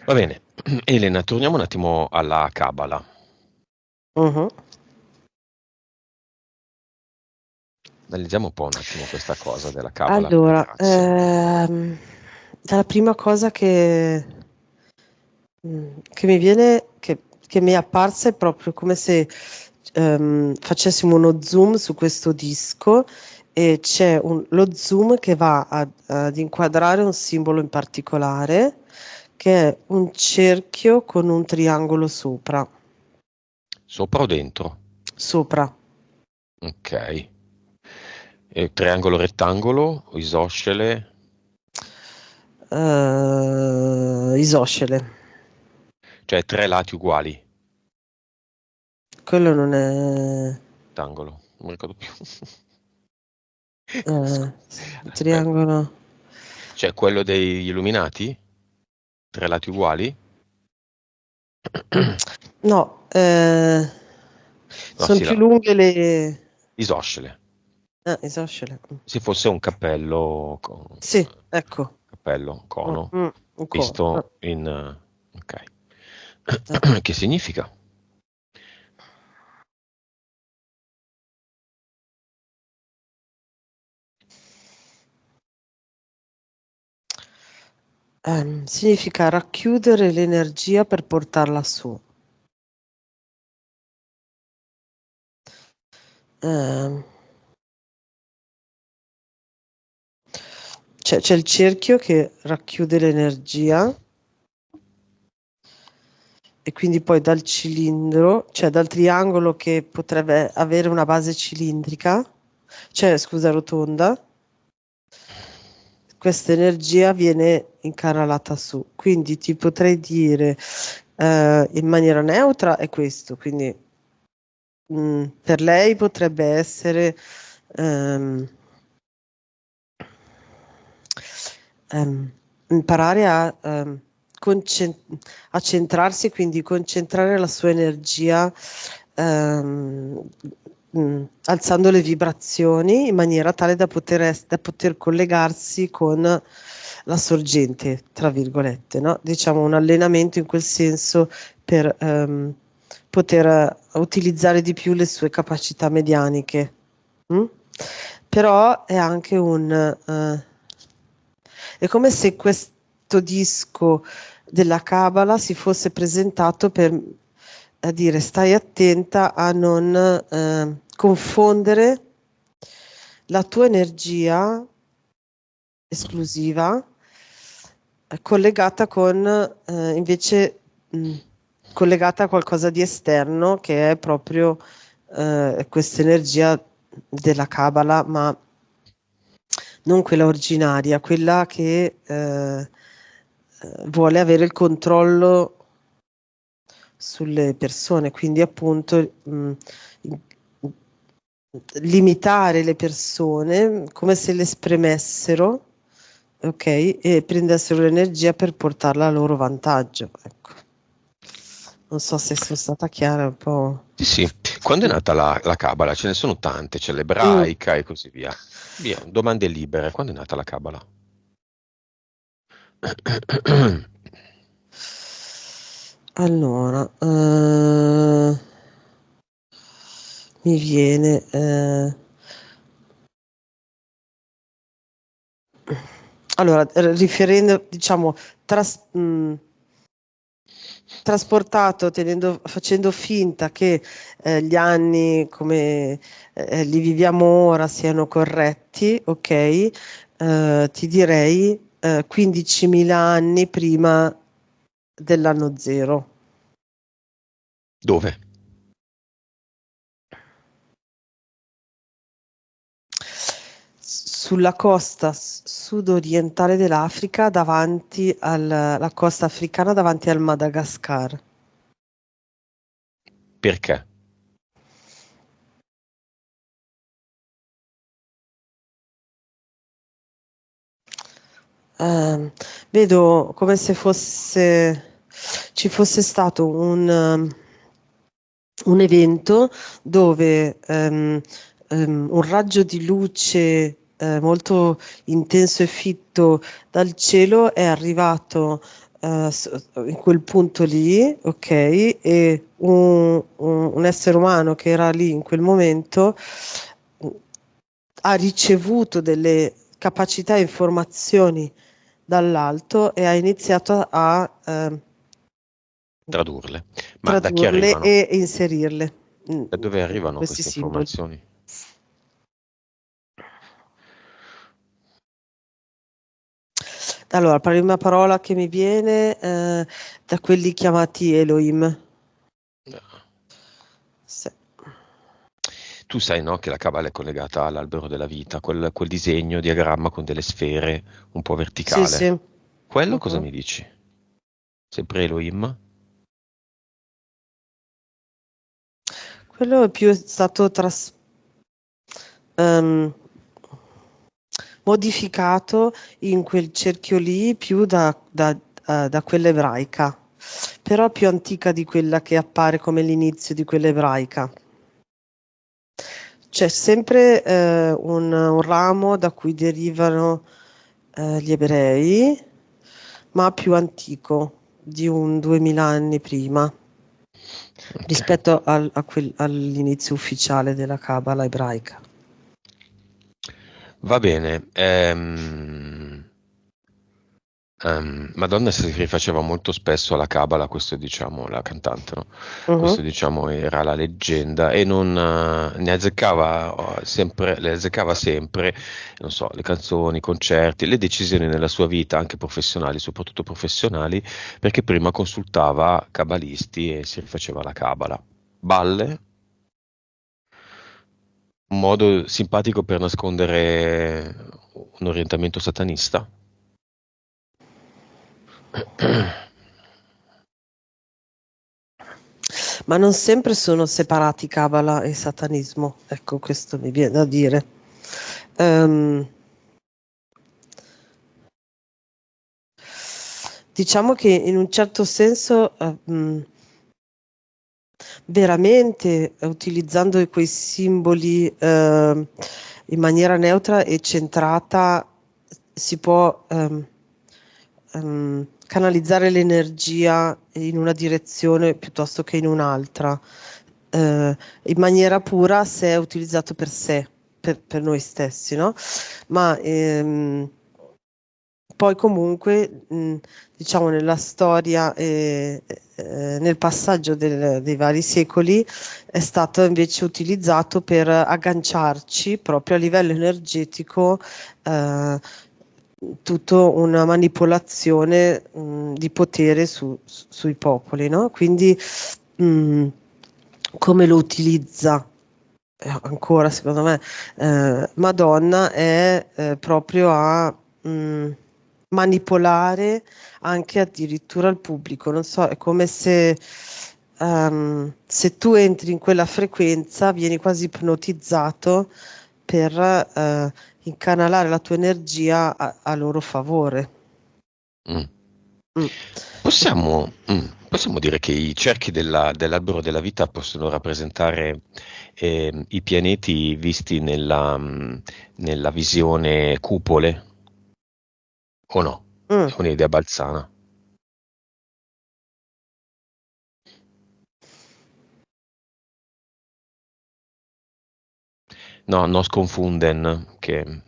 Va bene, Elena, torniamo un attimo alla Kabbalah. Mhm. Analizziamo un po' un attimo questa cosa della Kabbalah per Allora, grazia. la prima cosa che mi viene, che mi è apparsa è proprio come se facessimo uno zoom su questo disco e c'è lo zoom che va ad inquadrare un simbolo in particolare, che è un cerchio con un triangolo sopra. Sopra o dentro? Sopra. Ok. Triangolo rettangolo, isoscele, Isoscele. cioè tre lati uguali. Quello non è... Rettangolo, non mi ricordo più. eh, Aspetta, triangolo... cioè quello degli illuminati? Tre lati uguali? No, No, sono sì, più lunghe le... isoscele. Isoscele. Se fosse un cappello, Sì, ecco. cappello, cono, Un cono. visto in... ok. Eh. Che significa? Significa racchiudere l'energia per portarla su. Ehm, c'è il cerchio che racchiude l'energia e quindi poi dal cilindro, cioè dal triangolo che potrebbe avere una base cilindrica, cioè scusa, rotonda, questa energia viene incanalata su. Quindi ti potrei dire in maniera neutra è questo, quindi per lei potrebbe essere ehm, imparare a centrarsi, quindi concentrare la sua energia ehm, alzando le vibrazioni in maniera tale da poter collegarsi con la sorgente, tra virgolette, no? Diciamo un allenamento in quel senso per poter utilizzare di più le sue capacità medianiche. mm? Però è anche è come se questo disco della Kabbalah si fosse presentato per a dire stai attenta a non confondere la tua energia esclusiva collegata con invece collegata a qualcosa di esterno che è proprio questa energia della Kabbalah, ma non quella originaria, quella che vuole avere il controllo sulle persone, quindi appunto limitare le persone come se le spremessero, ok, e prendessero l'energia per portarla a loro vantaggio. Ecco. Non so se sono stata chiara un po'. Sì, sì. Quando è nata la Kabbalah? Ce ne sono tante, c'è Mm. l'ebraica e così via. Via, domande libere. Quando è nata la Kabbalah? Allora, mi viene allora, riferendo, diciamo, trasportato facendo finta che gli anni come li viviamo ora siano corretti, ok? Ti direi 15.000 anni prima dell'anno zero. Dove? Sulla costa sud-orientale dell'Africa, davanti alla costa africana, davanti al Madagascar. Perché? Vedo come se ci fosse stato un evento dove un raggio di luce molto intenso e fitto dal cielo è arrivato in quel punto lì, ok, e un essere umano che era lì in quel momento ha ricevuto delle capacità e informazioni dall'alto e ha iniziato a Tradurle. Ma da chi tradurle arrivano? e inserirle Da dove arrivano questi queste simboli. informazioni? Allora, la prima parola che mi viene da quelli chiamati Elohim. Sì. Tu sai, no, che la Kabbalah è collegata all'albero della vita, quel disegno, diagramma con delle sfere un po' Sì, sì. verticale. Quello cosa Mhm. mi dici? Sempre Elohim? Quello è più stato ehm, modificato in quel cerchio lì più da quella ebraica, però più antica di quella che appare come l'inizio di quella ebraica. C'è sempre un ramo da cui derivano gli ebrei, ma più antico, di un 2000 anni prima, Ok. rispetto all'inizio ufficiale della Cabala ebraica. Va bene. Madonna si rifaceva molto spesso alla Kabbalah, questo diciamo, la cantante, no? Mhm. Questo diciamo era la leggenda e non ne azzeccava sempre, le azzeccava sempre, non so, le canzoni, i concerti, le decisioni nella sua vita, anche professionali, soprattutto professionali, perché prima consultava cabalisti e si rifaceva la Kabbalah. Balle, un modo simpatico per nascondere un orientamento satanista. Ma non sempre sono separati Kabbalah e satanismo, ecco, questo mi viene da dire. Ehm, diciamo che in un certo senso, veramente utilizzando quei simboli in maniera neutra e centrata, si può canalizzare l'energia in una direzione piuttosto che in un'altra, in maniera pura se è utilizzato per sé, per noi stessi, no? Ma poi comunque, diciamo nella storia e nel passaggio dei vari secoli è stato invece utilizzato per agganciarci proprio a livello energetico, eh, tutto una manipolazione, di potere sui popoli, no? Quindi, mh, come lo utilizza? Ancora secondo me Madonna è proprio a manipolare anche addirittura il pubblico, non so, è come se tu entri in quella frequenza vieni quasi ipnotizzato per incanalare la tua energia a loro favore. Mm. Mm. Possiamo dire che i cerchi dell'albero della vita possono rappresentare i pianeti visti nella visione cupole, o no? Mm. È un'idea balzana. No, Nos Confunden, che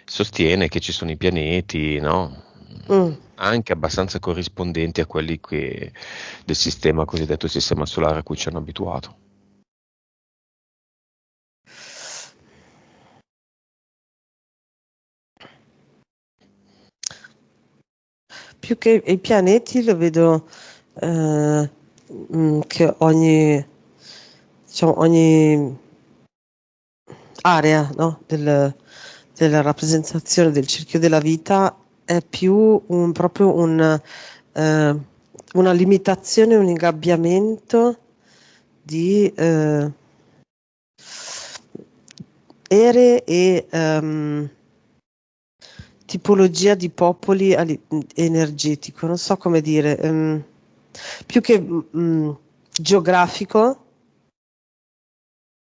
sostiene che ci sono i pianeti, no? Mm. Anche abbastanza corrispondenti a quelli del sistema cosiddetto sistema solare a cui ci hanno abituato. Più che i pianeti lo vedo che diciamo, ogni area, no, della rappresentazione del cerchio della vita è più proprio eh, una limitazione, un ingabbiamento di ere e tipologia di popoli energetico, non so come dire, più che geografico,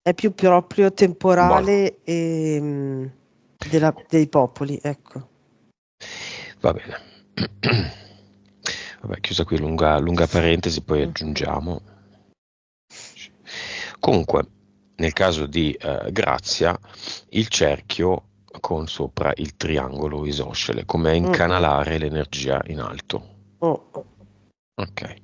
è più proprio Buono, temporale e dei popoli, ecco. va bene. Vabbè, chiusa qui lunga parentesi, poi Mm. aggiungiamo. Comunque, nel caso di Grazia, il cerchio con sopra il triangolo isoscele, come Mm, mm, incanalare l'energia in alto. mm. Ok.